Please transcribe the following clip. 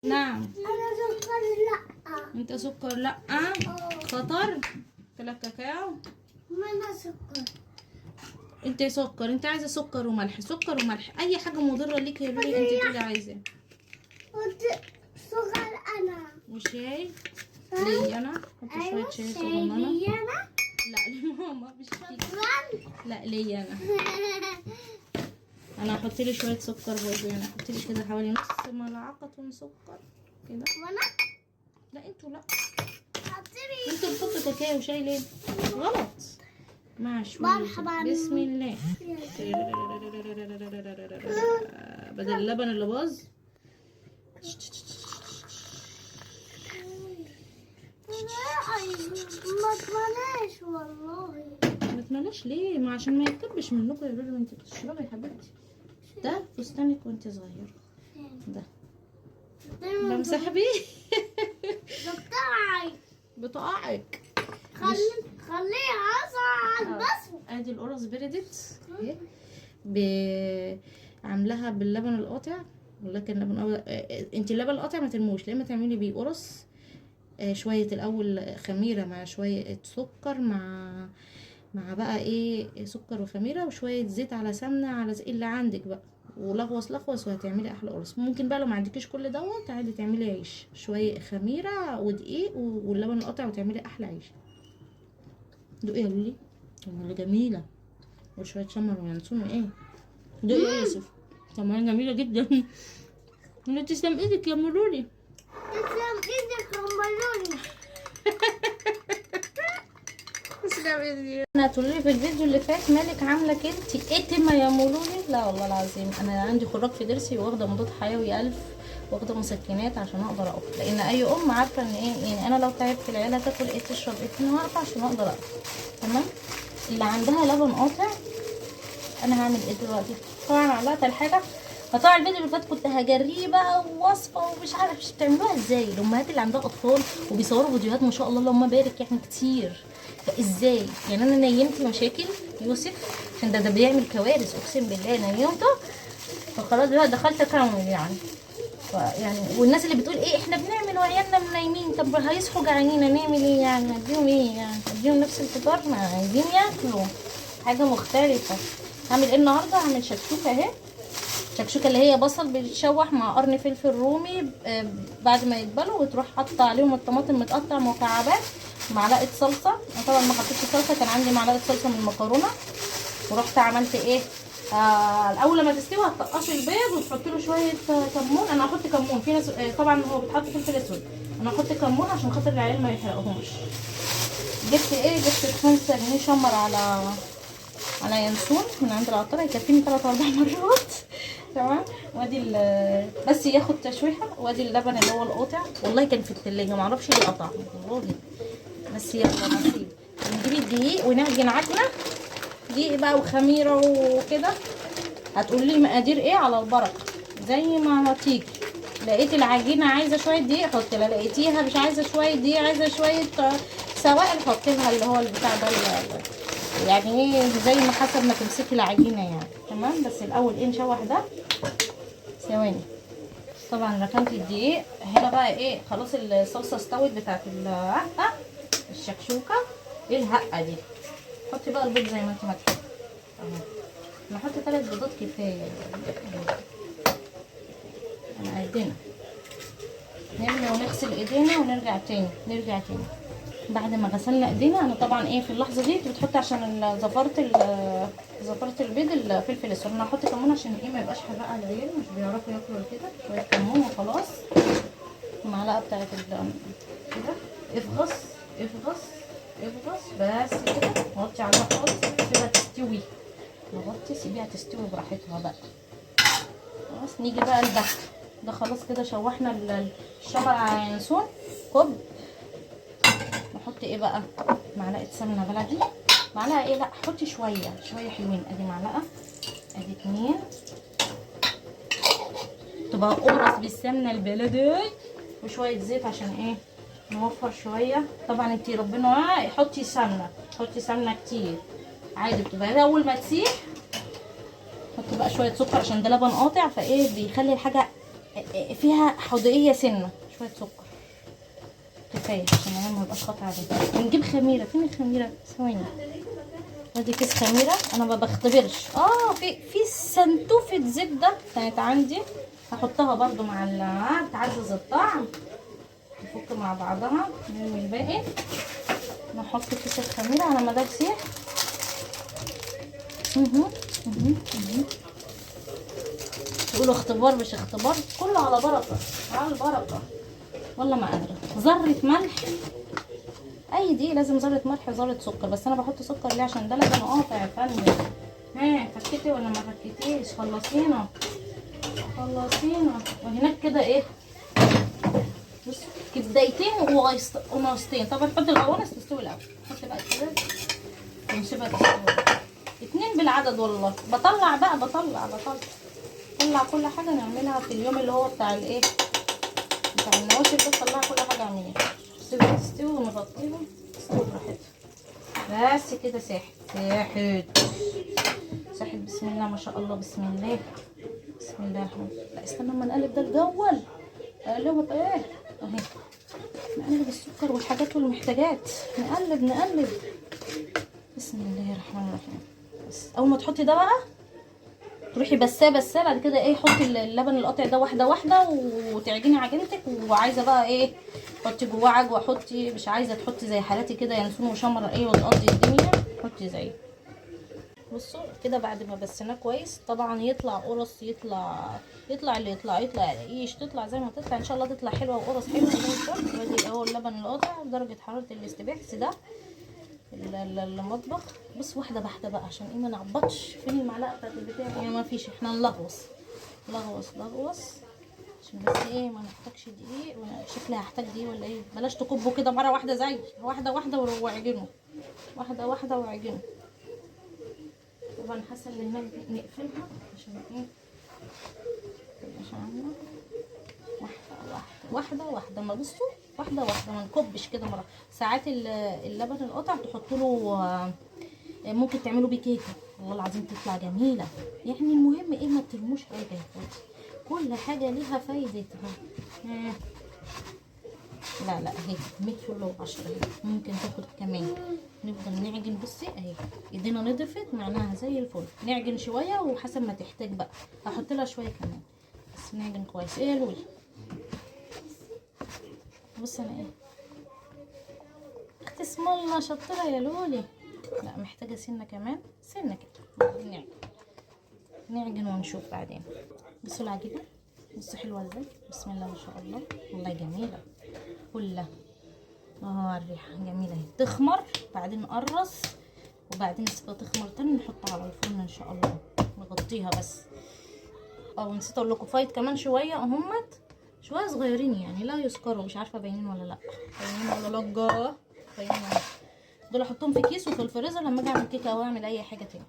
نعم. انا سكر لا. انت سكر لا. خطر. قلت لك كاكاو. ما انا سكر. انت سكر، انت عايزه سكر وملح، سكر وملح، اي حاجه مضره ليك يا لولي انت تقولي عايزاه. قلت سكر انا. وشاي ليا انا، حط شويه شاي صغننه. انا لا لماما مش ليك. شكرا. لا ليا انا هحط لي شويه سكر برضه، يعني هحط لي كده حوالي نص ملعقه سكر كده. وانا لا انتوا لا، حطيلي. انتوا بتحطوا كاكاو وشاي ليه؟ غلط. مع شويه مرحبا. بسم الله. بدل اللبن اللي باظ. ما تمناش والله. ما تملاش ليه؟ ما عشان ما يتكبش منكم يا لولو وانت بتشربي يا حبيبتي. ده فستانك وانت صغيره. ده بمسح بيه. بتاعي. بتقعك. خليها اصعد بس. ادي القرص بردت اهي. عاملاها باللبن القاطع، ولكن لبن انت اللبن القاطع ما ترموش، لما تعملي بيه قرص شويه الاول خميره مع شويه سكر مع بقى ايه سكر وخميره وشويه زيت على سمنه على اللي عندك بقى، ولغوص وهتعملي احلى قرص. ممكن بقى لو ما عندكيش كل دوت عادي تعملي عيش شويه خميره ودقيق واللبن القاطع وتعملي احلى عيش. دوقي يا لولي طبعا جميله، وشويه شمر وينسون ايه. دوقي يا يوسف طبعا جميله جدا. انت تسلم ايدك يا لولي. تسلم ايدك يا ملولي. انا تقولي في الفيديو اللي فات مالك عامله كده اتمه يا مولولي؟ لا والله العظيم انا عندي خراج في ضرسي واخده مضاد حيوي 1000، واخده مسكنات عشان اقدر اقف، لان اي ام عارفه ان ايه يعني انا لو تعبت العيله تاكل ايه تشرب ايه فانا واقفه عشان اقدر اقف. تمام. اللي عندها لبن قاطع انا هعمل ايه دلوقتي؟ طبعا علقت الحاجه. فطبعا الفيديو اللي فات كنت هجريه بقى ووصفه ومش عارف مش بتعملوها ازاي الامهات اللي عندها اطفال وبيصوروا فيديوهات ما شاء الله اللهم بارك يعني كتير. فازاي يعني انا نيمت مشاكل يوسف عشان ده بيعمل كوارث اقسم بالله نيمته. فخلاص دلوقتي دخلت اكمل يعني. فيعني والناس اللي بتقول ايه احنا بنعمل وعيالنا نايمين، طب هيصحوا جعانين نعمل ايه يعني؟ اديهم ايه يعني؟ اديهم نفس الفطار؟ ما عايزين ياكلوا حاجه مختلفه. هعمل ايه النهارده؟ هعمل شكشوكه اهي. شكشوكه اللي هي بصل بيتشوح مع قرن فلفل رومي بعد ما يتبلوا وتروح حاطه عليهم الطماطم متقطع مكعبات، معلقه صلصه. انا طبعا ما حطيتش صلصه، كان عندي معلقه صلصه من المكرونه. ورحت عملت ايه اول لما تستوي هتطقشي البيض وتحطي له شويه كمون. انا هحط كمون، في ناس طبعا هو بيتحط فلفل اسود، انا هحط كمون عشان خاطر العيال ما يحرقهمش. جبت 5 جنيه شمر على ينسون من عند العطار، هيكفيني 3 4 مرات. تمام. وادي بس ياخد تشويحه، وادي اللبن اللي هو القاطع والله كان في التلاجة معرفش ليه قطع والله. بس يلا نصيب. نجيب الدقيق ونعجن عجنه دقيق بقى وخميره وكده. هتقولي لي مقادير ايه على البركه زي ما هتيجي. لقيت العجينه عايزه شويه دقيق حطي لها، لقيتيها مش عايزه شويه دقيق عايزه شويه سوائل حطي لها اللي هو البتاع ده يعني ايه زي ما حسب ما تمسكي العجينه يعني. تمام. بس الاول ايه نشوح ده ثواني. طبعا ركنت الدقيق هنا بقى ايه خلاص الصلصه استوت بتاعت الهقه الشكشوكه. ايه الهقه دي؟ حطي بقى البيض زي ما انت هتحطي اهو. نحط 3 بيضات كفايه. انا قدنا نرمي ونغسل ايدينا ونرجع تاني بعد ما غسلنا ايدينا. انا طبعا ايه في اللحظه دي بتحطي عشان زفرت البيض الفلفل الاسود. انا هحط كمون عشان ايه ما يبقاش حراق على العيال مش بيعرفوا ياكلوا كده. شويه كمون وخلاص. المعلقه بتاعت كده افغص بس كده. نغطي عليها خالص سيبها تستوي. نغطي سيبيها تستوي براحتها بقى. خلاص نيجي بقى ده خلاص كده شوحنا الشبع على ينسون. كب نحط ايه بقى معلقه سمنه بلدي. معلقه ايه لا حطي شويه حلوين. ادي معلقه ادي 2 تبقى قرص بالسمنه البلدي وشويه زيت عشان ايه نوفر شويه. طبعا انتي ربنا حطي سمنه كتير عادي بتبقى اول ما تسيح. حطي بقى شويه سكر عشان ده لبن قاطع فايه بيخلي الحاجه فيها حدقيه سنه، شويه سكر كفايه عشان انا ما يبقاش قطع عليه. ونجيب خميره، فين الخميره؟ ثواني. ادي كيس خميره، انا ما بختبرش. في سنتوفه زبده كانت عندي، هحطها برضو مع تعزز الطعم. نفك مع بعضها، نرمي الباقي، نحط كيس الخميره على مدار سيح. تقولوا اختبار مش اختبار، كله على بركه، على البركه. والله ما قادره. ذره ملح، اي دي لازم ذره ملح وذره سكر، بس انا بحط سكر ليه؟ عشان ده لبن قاطع يا فندم. فكيتي ولا ما فكيتيش؟ خلصينا. وهناك كده ايه، بص كبدايتين وقناصتين. طبعا نحط القوانص تستوي الاول، نحط بقى كده ونسيبها تستوي. 2 بالعدد. والله بطلع كل حاجه نعملها في اليوم اللي هو بتاع الايه، بتاع النواشف ده. تطلع كل حاجه اعمليها، سيبها تستوي ونغطيها تستوي براحتها. بس كده ساحت. بسم الله ما شاء الله. بسم الله الرحمن. لا استنى اما نقلب ده الاول. اقلبه ايه اهي، نقلب السكر والحاجات والمحتاجات، نقلب. بسم الله الرحمن الرحيم. بس اول ما تحطي ده بقى تروحي بساه بعد كده ايه، حطي اللبن القاطع ده واحده وتعجني عجينتك. وعايزه بقى ايه، حطي جواه عجوه، حطي. مش عايزه تحطي زي حالاتي كده ينسون وشمر ايه وتقضي الدنيا، حطي زي. بصوا كده بعد ما بسناه كويس، طبعا يطلع قرص، يطلع اللي يطلع عيش، تطلع زي ما تطلع ان شاء الله، تطلع حلوه وقرص حلوه زي الفل. وادي اهو اللبن القاطع درجه حراره الاستباحث ده المطبخ. بص واحده بقى عشان ايه ما نعبطش. فين المعلقه بتاعت البتاع؟ يعني ما فيش، احنا نلغوص عشان بس ايه ما نحتاجش دقيق. شكلها هحتاج دقيق ولا ايه؟ بلاش تكبوا كده مره واحده، زي واحده واعجنوا واحده واعجنوا. طبعا حاسه ان هناك نقفلها عشان ايه، عشان واحده ما بصوا، واحده ما نكبش كده مره. ساعات اللبن القطع تحطوا له، ممكن تعملوا بيه كيكه، والله العظيم تطلع جميله. يعني المهم ايه، ما ترموش حاجه يا اخواتي، كل حاجه ليها فايدتها. لا اهي 100 فل و10 اهي، ممكن تاخد كمان. نفضل نعجن. بصي اهي ايدينا نضفت معناها زي الفل. نعجن شويه وحسب ما تحتاج بقى، هحط لها شويه كمان، بس نعجن كويس. ايه يا لولي؟ بص انا ايه، اختي اسم الله شطره يا لولي. لا محتاجه سنه كمان، سنه كده. نعجن ونشوف بعدين. بصوا العجينه، بصوا حلوه ازاي، بسم الله ما شاء الله. والله جميله كلها. الريحه جميله اهي. تخمر بعدين نقرص، وبعدين نسيبها تخمر تاني نحطها على الفرن ان شاء الله. نغطيها بس. نسيت اقول لكم فايت كمان شويه اهمت، شويه صغيرين يعني لا يذكروا. مش عارفه باينين ولا لا، باينين ولا لا. باينين. دول احطهم في كيس وفي الفريزر لما اجي اعمل كيكه او اعمل اي حاجه تاني.